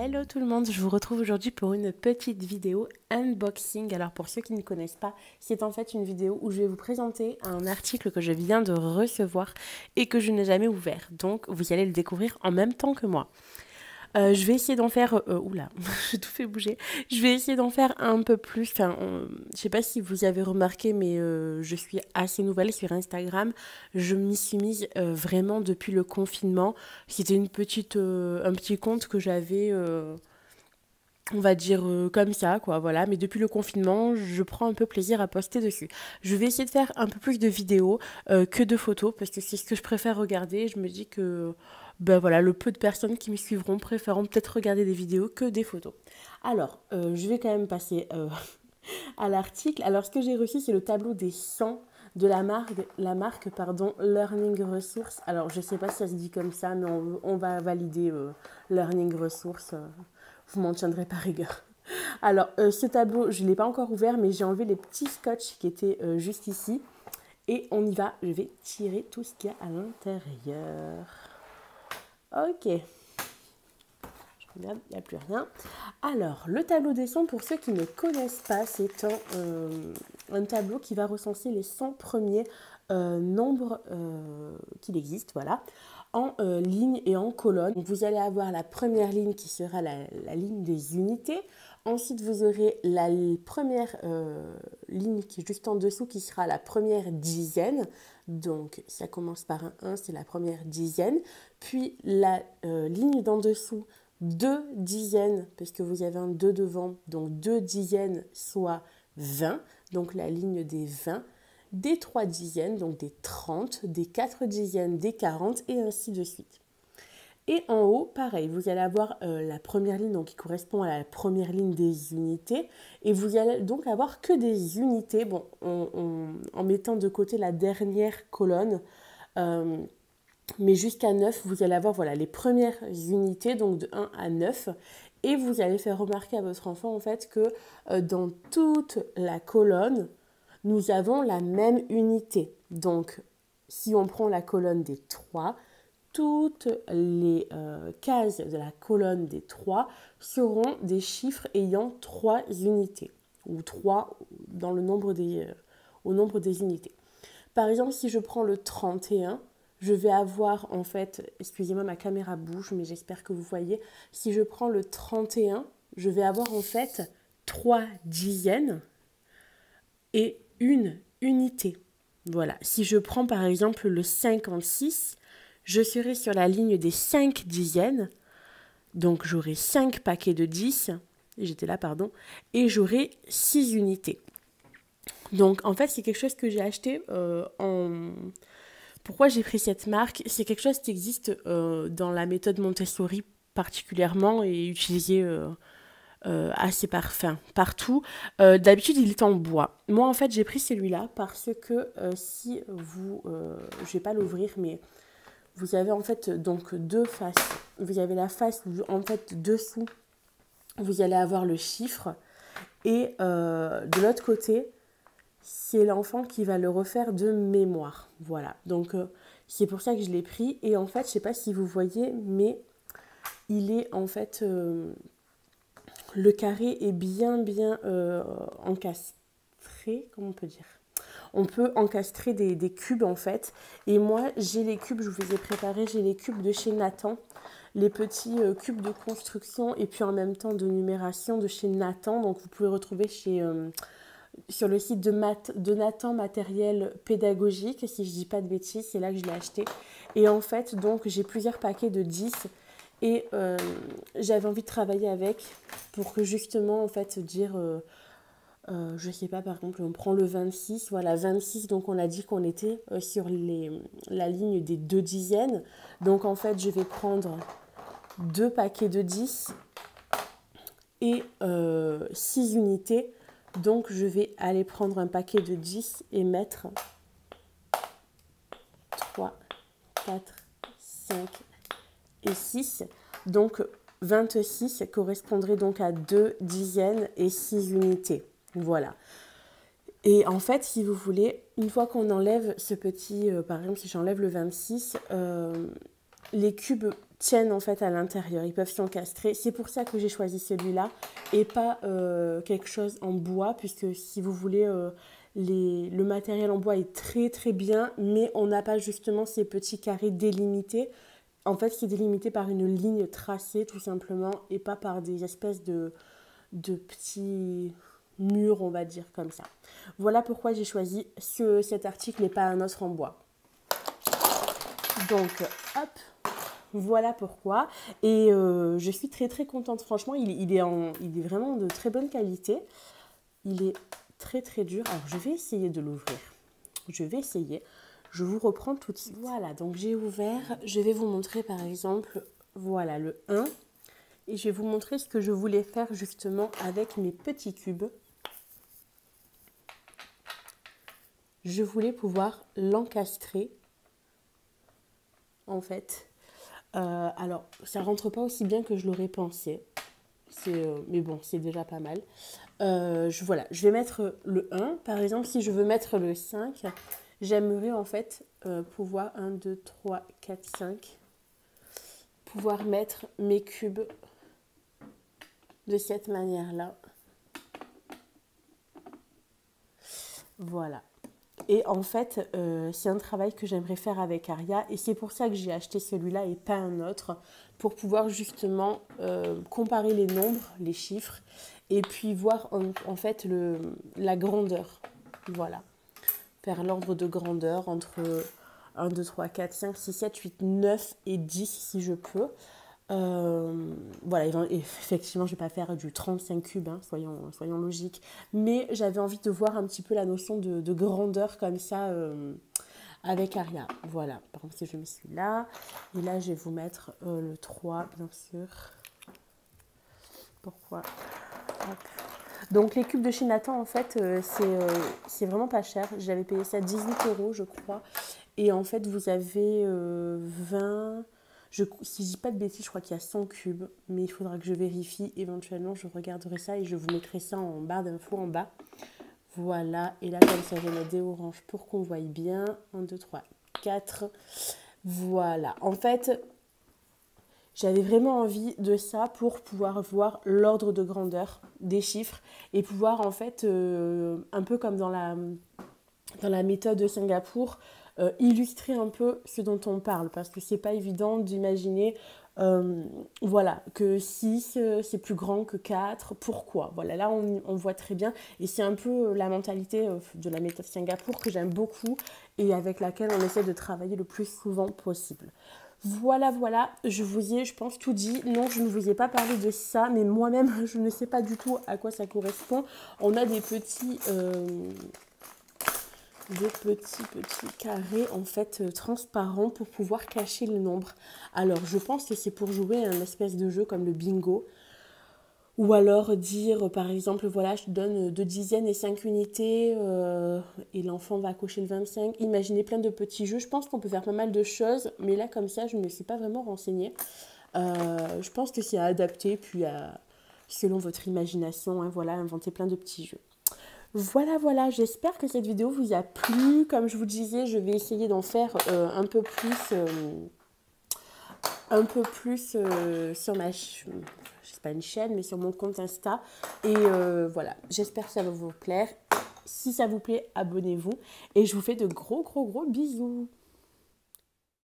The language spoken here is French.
Hello tout le monde, je vous retrouve aujourd'hui pour une petite vidéo unboxing. Alors pour ceux qui ne connaissent pas, c'est en fait une vidéo où je vais vous présenter un article que je viens de recevoir et que je n'ai jamais ouvert. Donc vous allez le découvrir en même temps que moi. Je vais essayer d'en faire... oula, j'ai tout fait bouger. Je vais essayer d'en faire un peu plus. Enfin, je sais pas si vous avez remarqué, mais je suis assez nouvelle sur Instagram. Je m'y suis mise vraiment depuis le confinement. C'était un petit compte que j'avais... on va dire comme ça, quoi, voilà. Mais depuis le confinement, je prends un peu plaisir à poster dessus. Je vais essayer de faire un peu plus de vidéos que de photos, parce que c'est ce que je préfère regarder. Je me dis que, ben voilà, le peu de personnes qui me suivront préféreront peut-être regarder des vidéos que des photos. Alors, je vais quand même passer à l'article. Alors, ce que j'ai reçu, c'est le tableau des 100 de la marque Learning Resource. Alors, je ne sais pas si ça se dit comme ça, mais on va valider Learning Resource. Vous m'en tiendrez par rigueur. Alors, ce tableau, je ne l'ai pas encore ouvert, mais j'ai enlevé les petits scotch qui étaient juste ici. Et on y va, je vais tirer tout ce qu'il y a à l'intérieur. Ok. Je regarde, il n'y a plus rien. Alors, le tableau des 100, pour ceux qui ne connaissent pas, c'est un tableau qui va recenser les 100 premiers nombres qu'il existe, voilà, en ligne et en colonne. Donc, vous allez avoir la première ligne qui sera la ligne des unités. Ensuite, vous aurez la première ligne qui est juste en dessous qui sera la première dizaine. Donc, ça commence par un 1, c'est la première dizaine. Puis, la ligne d'en dessous, 2 dizaines, parce que vous avez un 2 devant, donc 2 dizaines, soit 20. Donc, la ligne des 20. Des 3 dizaines, donc des 30, des 4 dizaines, des 40 et ainsi de suite. Et en haut, pareil, vous allez avoir la première ligne donc, qui correspond à la première ligne des unités et vous allez donc avoir que des unités, bon, en mettant de côté la dernière colonne, mais jusqu'à 9, vous allez avoir voilà, les premières unités, donc de 1 à 9. Et vous allez faire remarquer à votre enfant en fait que dans toute la colonne, nous avons la même unité. Donc, si on prend la colonne des 3, toutes les cases de la colonne des 3 seront des chiffres ayant 3 unités, ou 3 dans le nombre au nombre des unités. Par exemple, si je prends le 31, je vais avoir en fait, excusez-moi ma caméra bouge, mais j'espère que vous voyez, si je prends le 31, je vais avoir en fait 3 dizaines et une unité. Voilà, si je prends par exemple le 56, je serai sur la ligne des 5 dizaines, donc j'aurai 5 paquets de 10, j'étais là, pardon, et j'aurai 6 unités. Donc en fait, c'est quelque chose que j'ai acheté Pourquoi j'ai pris cette marque? C'est quelque chose qui existe dans la méthode Montessori particulièrement et utilisé assez partout. D'habitude, il est en bois. Moi, en fait, j'ai pris celui-là parce que si vous... je vais pas l'ouvrir, mais vous avez en fait donc deux faces. Vous avez la face où, en fait, dessous, vous allez avoir le chiffre. Et de l'autre côté, c'est l'enfant qui va le refaire de mémoire. Voilà. Donc, c'est pour ça que je l'ai pris. Et en fait, je sais pas si vous voyez, mais il est en fait... le carré est bien encastré, comment on peut dire? On peut encastrer des cubes en fait. Et moi, j'ai les cubes, je vous ai préparé, j'ai les cubes de chez Nathan. Les petits cubes de construction et puis en même temps de numération de chez Nathan. Donc vous pouvez retrouver sur le site de Nathan Matériel Pédagogique, si je dis pas de bêtises, c'est là que je l'ai acheté. Et en fait, donc j'ai plusieurs paquets de 10 et j'avais envie de travailler avec pour que justement, en fait, dire... je sais pas, par exemple, on prend le 26, voilà, 26, donc on a dit qu'on était sur la ligne des 2 dizaines. Donc en fait, je vais prendre 2 paquets de 10 et 6 unités. Donc je vais aller prendre un paquet de 10 et mettre 3, 4, 5 et 6. Donc 26 correspondrait donc à 2 dizaines et 6 unités. Voilà. Et en fait, si vous voulez, une fois qu'on enlève ce petit, par exemple, si j'enlève le 26, les cubes tiennent en fait à l'intérieur, ils peuvent s'encastrer. C'est pour ça que j'ai choisi celui-là et pas quelque chose en bois, puisque si vous voulez, le matériel en bois est très très bien, mais on n'a pas justement ces petits carrés délimités. En fait, c'est délimité par une ligne tracée tout simplement et pas par des espèces de petits murs, on va dire comme ça. Voilà pourquoi j'ai choisi cet article et pas un autre en bois. Donc, hop, voilà pourquoi. Et je suis très très contente. Franchement, il est vraiment de très bonne qualité. Il est très très dur. Alors, je vais essayer de l'ouvrir. Je vais essayer. Je vous reprends tout de suite. Voilà, donc j'ai ouvert. Je vais vous montrer par exemple, voilà le 1. Et je vais vous montrer ce que je voulais faire justement avec mes petits cubes. Je voulais pouvoir l'encastrer, en fait. Alors, ça rentre pas aussi bien que je l'aurais pensé. Mais bon, c'est déjà pas mal. Voilà, je vais mettre le 1. Par exemple, si je veux mettre le 5, j'aimerais en fait pouvoir 1, 2, 3, 4, 5. Pouvoir mettre mes cubes de cette manière-là. Voilà. Et en fait, c'est un travail que j'aimerais faire avec Aria. Et c'est pour ça que j'ai acheté celui-là et pas un autre. Pour pouvoir justement comparer les nombres, les chiffres. Et puis voir en fait la grandeur. Voilà. Faire l'ordre de grandeur entre 1, 2, 3, 4, 5, 6, 7, 8, 9 et 10 si je peux. Voilà, effectivement, je ne vais pas faire du 35 cubes, hein, soyons logiques. Mais j'avais envie de voir un petit peu la notion de grandeur comme ça avec Aria. Voilà, par exemple, si je mets celui-là. Et là, je vais vous mettre le 3, bien sûr. Pourquoi? Hop. Donc, les cubes de chez Nathan, en fait, c'est vraiment pas cher. J'avais payé ça 18 €, je crois. Et en fait, vous avez 20... si je dis pas de bêtises, je crois qu'il y a 100 cubes, mais il faudra que je vérifie. Éventuellement, je regarderai ça et je vous mettrai ça en barre d'infos en bas. Voilà, et là, comme ça, je vais mettre des oranges pour qu'on voie bien. 1, 2, 3, 4. Voilà, en fait, j'avais vraiment envie de ça pour pouvoir voir l'ordre de grandeur des chiffres et pouvoir, en fait, un peu comme dans la méthode de Singapour, illustrer un peu ce dont on parle, parce que c'est pas évident d'imaginer voilà, que 6 c'est plus grand que 4, pourquoi? Voilà, là on voit très bien, et c'est un peu la mentalité de la méthode Singapour que j'aime beaucoup et avec laquelle on essaie de travailler le plus souvent possible. Voilà, je vous ai, je pense, tout dit. Non, je ne vous ai pas parlé de ça, mais moi-même, je ne sais pas du tout à quoi ça correspond. On a des petits carrés en fait transparents pour pouvoir cacher le nombre. Alors je pense que c'est pour jouer à un espèce de jeu comme le bingo, ou alors dire par exemple voilà, je te donne 2 dizaines et 5 unités et l'enfant va cocher le 25. Imaginez plein de petits jeux. Je pense qu'on peut faire pas mal de choses, mais là comme ça je ne me suis pas vraiment renseignée. Je pense que c'est à adapter puis selon votre imagination, hein, voilà, inventer plein de petits jeux. Voilà, j'espère que cette vidéo vous a plu. Comme je vous disais, je vais essayer d'en faire un peu plus sur ma chaîne, c'est pas une chaîne, mais sur mon compte Insta. Et voilà, j'espère que ça va vous plaire. Si ça vous plaît, abonnez-vous. Et je vous fais de gros bisous.